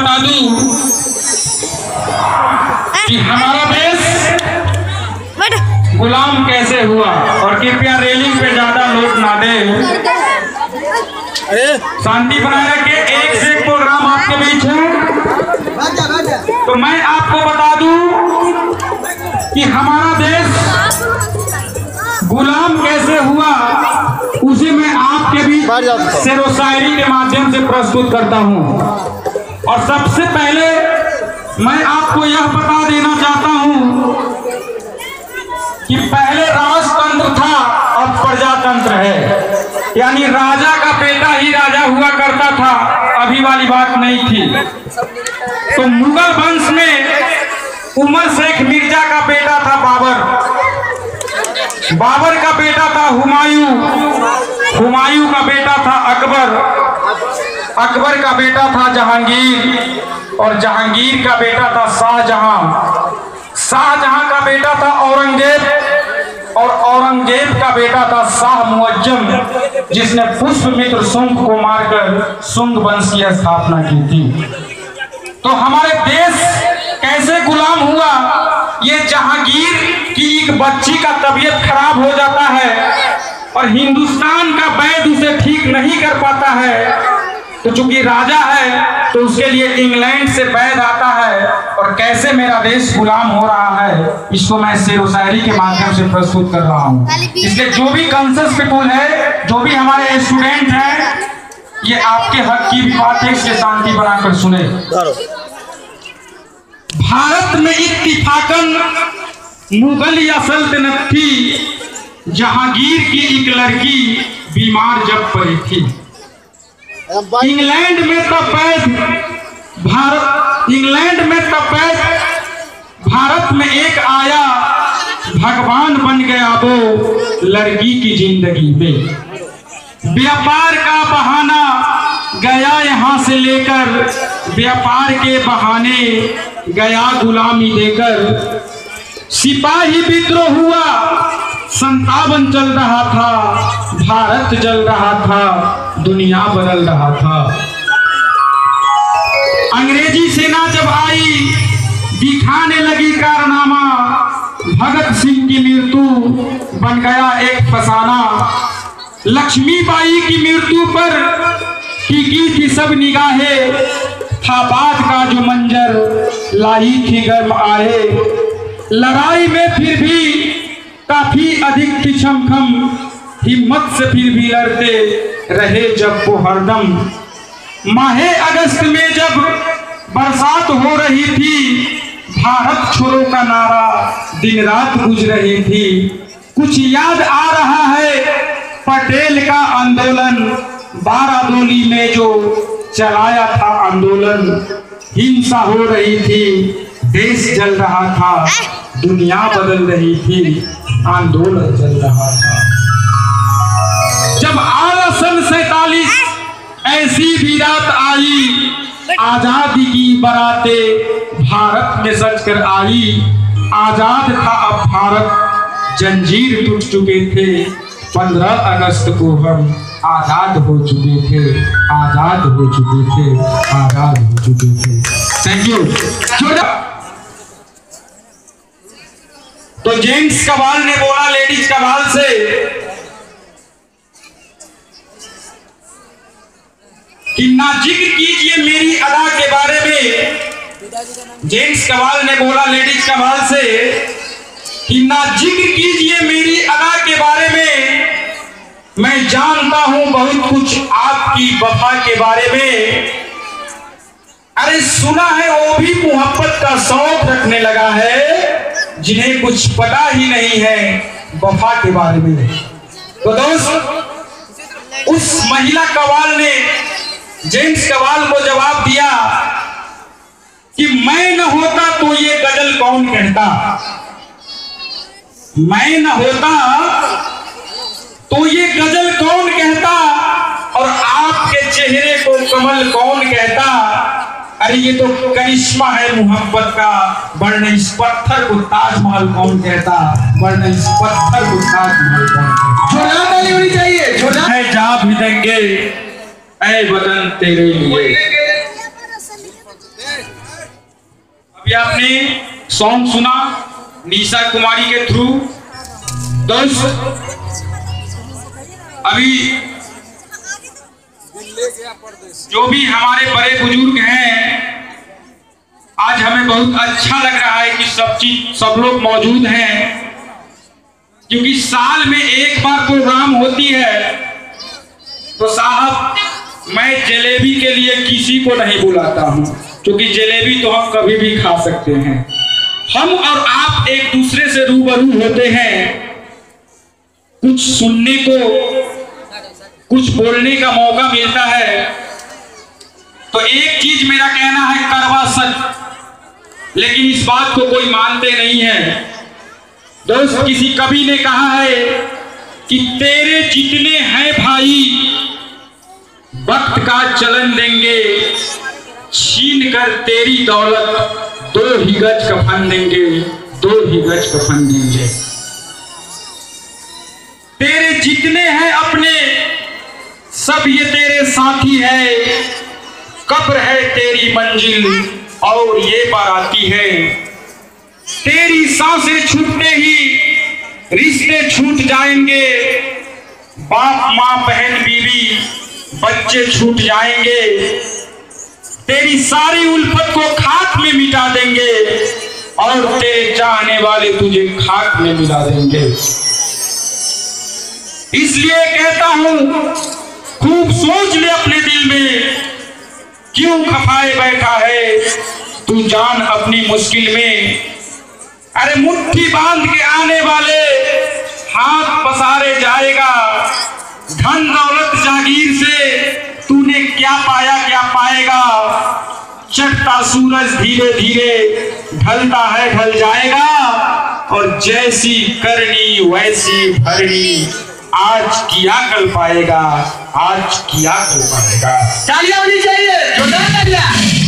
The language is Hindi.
बता दूं कि हमारा देश गुलाम कैसे हुआ। और कृपया रेलिंग पे ज्यादा लोग ना दें, शांति बनाए रखे। एक से एक प्रोग्राम आपके बीच है। तो मैं आपको बता दूं कि हमारा देश गुलाम कैसे हुआ, उसे मैं आपके बीच शेरो शायरी के माध्यम से प्रस्तुत करता हूं। और सबसे पहले मैं आपको यह बता देना चाहता हूं कि पहले राजतंत्र था, अब प्रजातंत्र है। यानी राजा का बेटा ही राजा हुआ करता था, अभी वाली बात नहीं थी। तो मुगल वंश में उमर शेख मिर्जा का बेटा था बाबर, बाबर का बेटा था हुमायूं, हुमायूं का बेटा था अकबर, अकबर का बेटा था जहांगीर, और जहांगीर का बेटा था शाहजहां, शाहजहां का बेटा था औरंगजेब, और औरंगजेब का बेटा था शाह मुअज्जम, जिसने पुष्पमित्र शुंग को मारकर शुंग वंश की स्थापना की थी। तो हमारे देश कैसे गुलाम हुआ, ये जहांगीर की एक बच्ची का तबीयत खराब हो जाता है और हिंदुस्तान का वैद्य उसे ठीक नहीं कर पाता है। तो चूंकि राजा है तो उसके लिए इंग्लैंड से वैद्य आता है, और कैसे मेरा देश गुलाम हो रहा है इसको मैं शेरो शायरी के माध्यम से प्रस्तुत कर रहा हूँ। इसलिए जो भी कॉन्शियस पीपुल है, जो भी हमारे स्टूडेंट हैं, ये आपके हक की भी बात है, इसलिए शांति बनाकर सुने। भारत में इत्तिफाकन मुगलिया सल्तनत थी, जहांगीर की एक लड़की बीमार जब पड़ी थी। इंग्लैंड में तब भारत में एक आया, भगवान बन गया वो लड़की की जिंदगी में। व्यापार का बहाना गया यहाँ से लेकर, व्यापार के बहाने गया गुलामी देकर। सिपाही विद्रोह हुआ, 57 चल रहा था, भारत जल रहा था, दुनिया बदल रहा था। अंग्रेजी सेना जब आई, दिखाने लगी कारनामा, भगत सिंह की मृत्यु बन गया एक फसाना। लक्ष्मीबाई की मृत्यु पर टिकी थी सब निगाहें, था बात का जो मंजर लाई थी गर्म आहे। लड़ाई में फिर भी काफी अधिक थी छमखम, हिम्मत से फिर भी लड़ते रहे जब वो हरदम। माहे अगस्त में जब बरसात हो रही थी, भारत छोड़ो का नारा दिन रात गूंज रही थी। कुछ याद आ रहा है पटेल का आंदोलन, बारादोली में जो चलाया था आंदोलन। हिंसा हो रही थी, देश जल रहा था, दुनिया बदल रही थी, आंदोलन चल रहा था। जब आया सन 47 ऐसी भी रात आई, आजादी की बराते भारत में सज कर आई। आजाद था अब भारत, जंजीर टूट चुके थे, 15 अगस्त को हम आजाद हो चुके थे, आजाद हो चुके थे, आजाद हो चुके थे। Thank you. तो जेंट्स कबाल ने बोला लेडीज कबाल से कि ना जिक्र कीजिए मेरी अदा के बारे में। जेंट्स कबाल ने बोला लेडीज कबाल से कि ना जिक्र कीजिए मेरी अदा के बारे में, मैं जानता हूं बहुत कुछ आपकी वफा के बारे में। अरे सुना है वो भी मोहब्बत का शौक रखने लगा है, जिन्हें कुछ पता ही नहीं है वफा के बारे में। तो दोस्त, उस महिला कवाल ने जेंट्स कवाल को जवाब दिया कि मैं न होता तो ये गजल कौन कहता, मैं न होता तो ये गजल कौन कहता, और आपके चेहरे को कमल कौन कहता। अरे ये तो करिश्मा है मोहब्बत का, वरना इस पत्थर को ताजमहल कौन कहता, वरना इस पत्थर को ताजमहल कौन कहता। जोरदार ताली होनी चाहिए, जोरदार है। जा भी देंगे ऐ वतन तेरे लिए, ये आपने सॉन्ग सुना निशा कुमारी के थ्रू। दोस्त अभी जो भी हमारे बड़े बुजुर्ग हैं, आज हमें बहुत अच्छा लग रहा है कि सब लोग मौजूद हैं, क्योंकि साल में एक बार प्रोग्राम होती है। तो साहब मैं जलेबी के लिए किसी को नहीं बुलाता हूं, क्योंकि जलेबी तो हम कभी भी खा सकते हैं। हम और आप एक दूसरे से रूबरू होते हैं, कुछ सुनने को, कुछ बोलने का मौका मिलता है। तो एक चीज मेरा कहना है, करवा सच, लेकिन इस बात को कोई मानते नहीं है। दोस्त किसी कवि ने कहा है कि तेरे जितने हैं भाई वक्त का चलन देंगे, छीन कर तेरी दौलत 2 ही गज कफन देंगे, 2 ही गज कफन देंगे। तेरे जितने हैं अपने सब ये तेरे साथी है, कब्र है तेरी मंजिल और ये बाराती है। तेरी सांसें छूटते ही रिश्ते छूट जाएंगे, बाप माँ बहन बीवी बच्चे छूट जाएंगे। तेरी सारी उल्फत को खाक में मिटा देंगे और तेरे चाहने वाले तुझे खाक में मिला देंगे। इसलिए कहता हूं, खूब सोच ले अपने दिल में, क्यों खपाए बैठा है तू जान अपनी मुश्किल में। अरे मुट्ठी बांध के आने वाले हाथ पसारे जाएगा, धन दौलत जागीर से तूने क्या पाया क्या पाएगा। चढ़ता सूरज धीरे धीरे ढलता है ढल जाएगा, और जैसी करनी वैसी भरनी, आज किया कल पाएगा, आज किया कल पाएगा। तालियां होनी चाहिए, जोरदार तालियां।